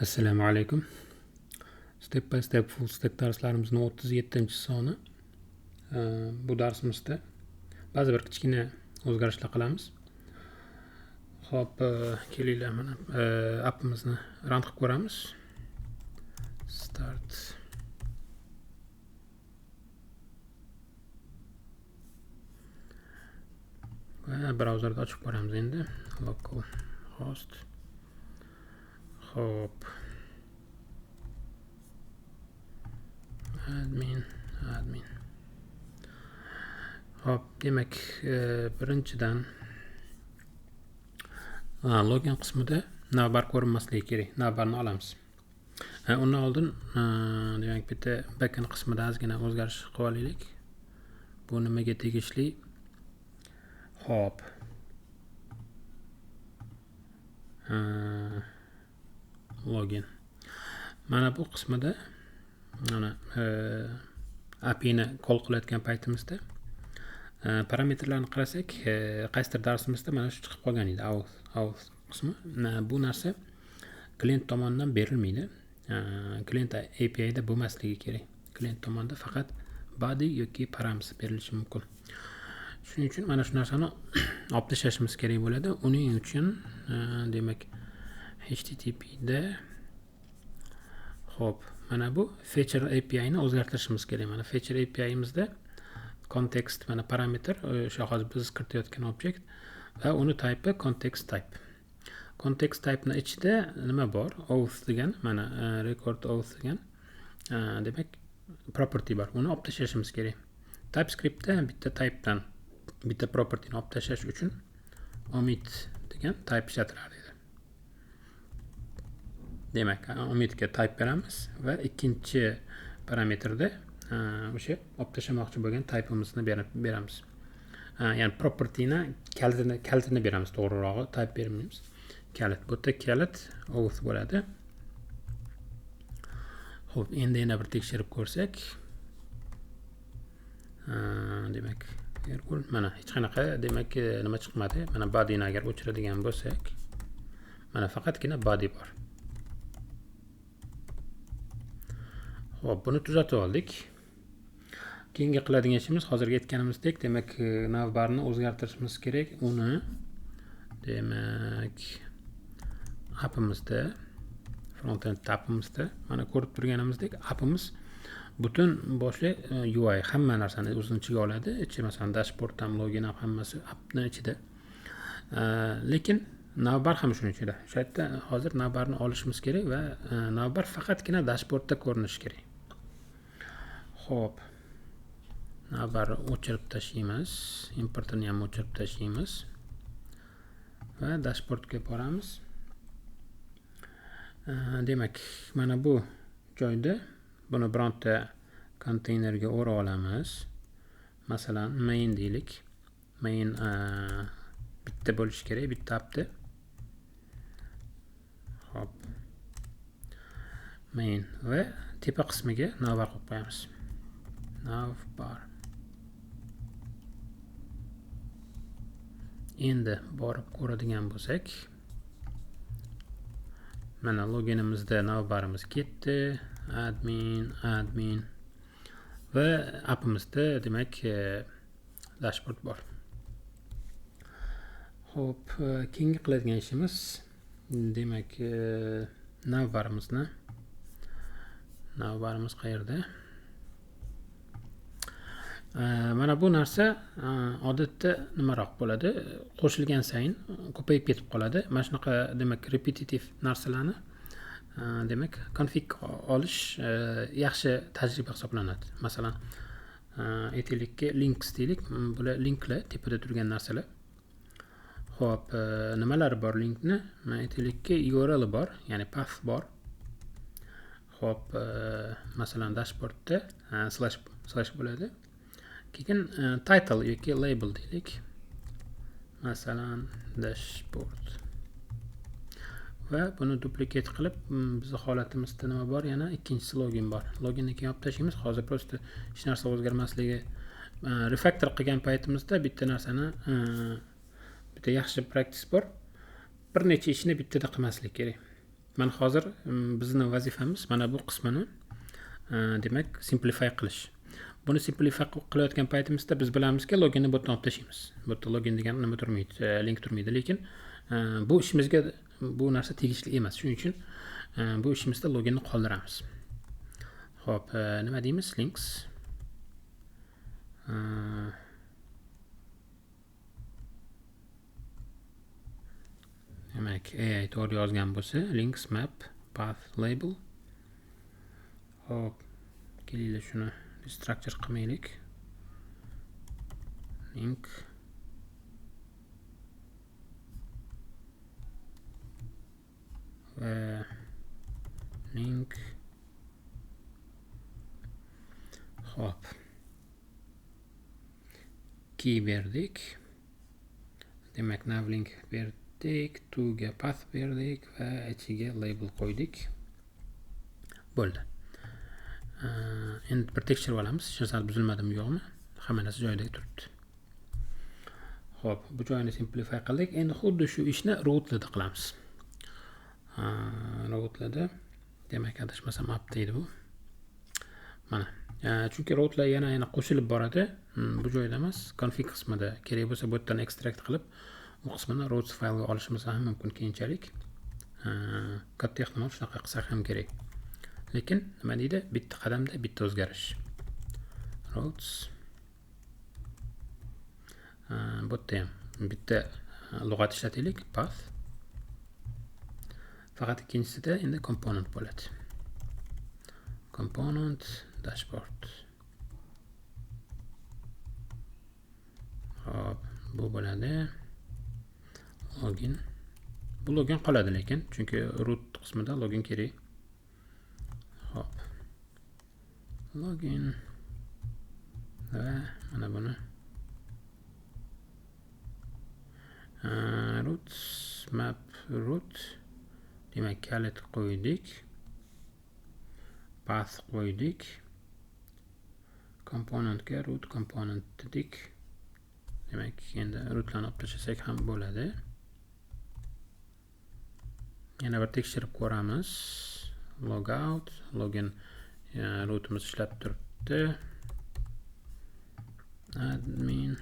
Assalomu alaykum. Step by step full stack darslarimizning 37-soni. Bu darsimizda ba'zi bir kichkina o'zgarishlar qilamiz. Xo'p, kelinglar mana appimizni run qilib ko'ramiz. Start. Va brauzerda ochib ko'ramiz endi. Localhost. Xo'p. Admin. Hop, demak, birinchidan login qismida navbar ko'rinmasligi kerak. Navbarni olamiz. Undan oldin demak, bitta backend qismida ozgina o'zgarish qilib olaylik. Bu nimaga tegishli? Hop. Login. Mana bu qismida mana API ni call qilayotgan paytimizda parametrlarni qarasak, qaysidir darsimizda mana shu chiqib qolgan edi, auth qismi. Bu narsa klient tomonidan berilmaydi. Klient API da bo'lmasligi kerak. Klient tomonidan faqat body yoki params berilishi mumkin. Shuning uchun mana shu narsani olib tashlashimiz kerak bo'ladi. Uning uchun demak HTTP da hop, mana bu feature API ni o'zgartirishimiz kerak. Mana feature API imizda context mana parameter, o'sha hozir biz kiritayotgan object va uni type context type. Context type ni ichida nima bor? Auth degan, mana record auth degan demak property bor. Uni olib tashlashimiz kerak. TypeScriptda bitta typedan bitta property ni olib tashlash uchun omit degan type ishlatiladi. Demak, omitga type beramiz va ikkinchi parametrda o'sha olib tashlamoqchi bo'lgan type'imizni beramiz. Ya'ni property ni kalitini beramiz, to'g'rirog'i type bermaymiz. Kalit. Bu yerda kalit auth bo'ladi. Xo'p, endi yana bir tekshirib ko'rsak, demak, mana hech qanaqa demak nima chiqmadi. Mana body ni agar o'chiradigan bo'lsak, mana faqatgina body bor. Xo'p, buni tuzatib oldik. Keyingi qiladigan ishimiz hozirgi aytganimizdek, demak, navbarni o'zgartirishimiz kerak. Uni demak appimizda frontend appimizda mana ko'rib turganimizdek, appimiz butun boshli UI hamma narsani o'zini ichiga oladi. Masalan, dashboard ham, login ham hammasi appni ichida. Lekin navbar ham shuning ichida. O'sha yerda hozir navbarni olishimiz kerak va navbar faqatgina dashboardda ko'rinishi kerak. Xo'p. Navbarni o'chirib tashlaymiz. Importini ham o'chirib tashlaymiz. Va dashboardga boramiz. Demak, mana bu joyda buni bironta konteynerga o'rab olamiz. Masalan, main deylik. Main bitta bo'lishi kerak, bitta appda. Hop. Main va tepa qismiga navbar qo'yib qo'yamiz. Navbar. Endi borib ko'radigan bo'lsak, mana loginimizda navbarimiz ketdi. Admin va appimizda demak dashboard bor. Xo'p, keyingi qiladigan ishimiz demak navbarimiz qayerda? Mana bu narsa odatda nimaroq bo'ladi? Qo'shilgan sayin ko'payib ketib qoladi. Mana shunaqa demak repetitive narsalarni demak config olish yaxshi tajriba hisoblanadi. Masalan, aytaylikki links deylik. Bular linklar tepada turgan narsalar. Xo'p, nimalari bor linkni? Aytaylikki URL bor, ya'ni path bor. Xo'p, masalan dashboardda slash bo'ladi. Keyin title yoki label deylik. Masalan dashboard. Va buni duplicate qilib, bizning holatimizda nima bor? Yana ikkinchisi login bor. Loginni keyin olib tashlaymiz. Hozir prosta hech narsa o'zgarmasligi. Refactor qilgan paytimizda bitta narsani bitta yaxshi practice bor. Bir necha ishni bittada qilmaslik kerak. mana hozir bizni vazifamiz mana bu qismini demak simplify qilish. Buni simplify qilayotgan paytimizda biz bilamizki loginni bu yerdan olib tashlaymiz. Bu yerda login degan nima turmaydi, link turmaydi, lekin bu ishimizga bu narsa tegishli emas. Shuning uchun bu ishimizda loginni qoldiramiz. Xo'p, nima deymiz? Links demak AI to'g'ri yozgan bo'lsa links map path label. Hop, kelinglar shuni structure qilmaylik. Link va link. Hop, key berdik. Demak navlink berdik, to ga path berdik va ichiga label qo'ydik. Bo'ldi. Endi bir tekshirib olamiz, hech narsa buzilmadimi yo'qmi? Hamma narsa joyida turibdi. Xo'p, bu joyini simplify qildik. Endi xuddi shu ishni routlada qilamiz. Routlada demak adashmasam app deydi bu. Mana. Chunki routlar yana qo'shilib boradi. Bu joyda emas, config qismida kerak bo'lsa bu yerdan extract qilib, u qismini routes faylga olishimiz ham mumkin keyinchalik. Katta ehtimol shunaqa qilsak ham kerak. Lekin nima deydi? Bitta qadamda bitta o'zgarish. Routes bu yerda ham bitta lug'at ishlataylik, path. Faqat ikkinchisida endi component bo'ladi. Component dashboard. Hop, bu bo'ladi. Login. Bu login qoladi lekin, chunki root qismida login kerak. Hop. Login. Va mana buni. Root map root. Demak, kalit qo'ydik. Path qo'ydik. Componentga root component dedik. Demak, endi rootlarni olib tashlasak ham bo'ladi. Yana bir tekshirib ko'ramiz. Logout, login rootimiz ishlab turibdi. Admin.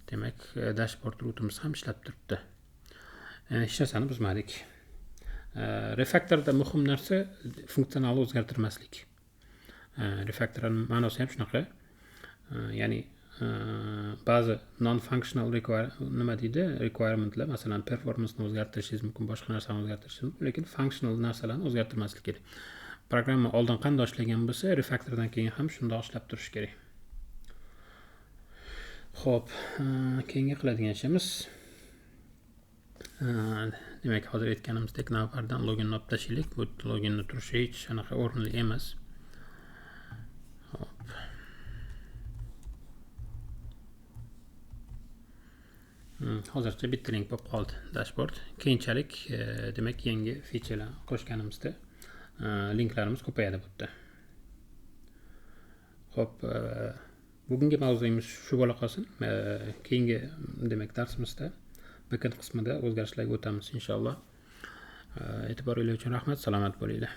Demak, dashboard rootimiz ham ishlab turibdi. Hech narsani buzmadik. Refaktorda muhim narsa funksionalni o'zgartirmaslik. Refaktorning ma'nosi ham shunaqa. Ya'ni ba'zi non-functional requirementlar, masalan, performance ni o'zgartirishingiz mumkin, boshqa narsani o'zgartirishingiz mumkin, lekin functional narsalarni o'zgartirmaslik kerak. Programma oldin qanday ishlagan bo'lsa, refaktordan keyin ham shunday ishlab turish kerak. Xo'p, keyingi qiladigan ishimiz demak, hozir aytganimizdek navbardan loginni olib tashlaylik. Bu loginni turishi hech anaqa o'rinli emas. Hop. Hozircha bitta link bo'lib qoldi dashboard. Keyinchalik demak yangi featurelar qo'shganimizda linklarimiz ko'payadi bu yerda. Xo'p, bugungi mavzuimiz shu bo'la qolsin. Keyingi demak darsimizda backend qismida o'zgarishlarga o'tamiz inshaalloh. E'tiboringiz uchun rahmat, salomat bo'linglar.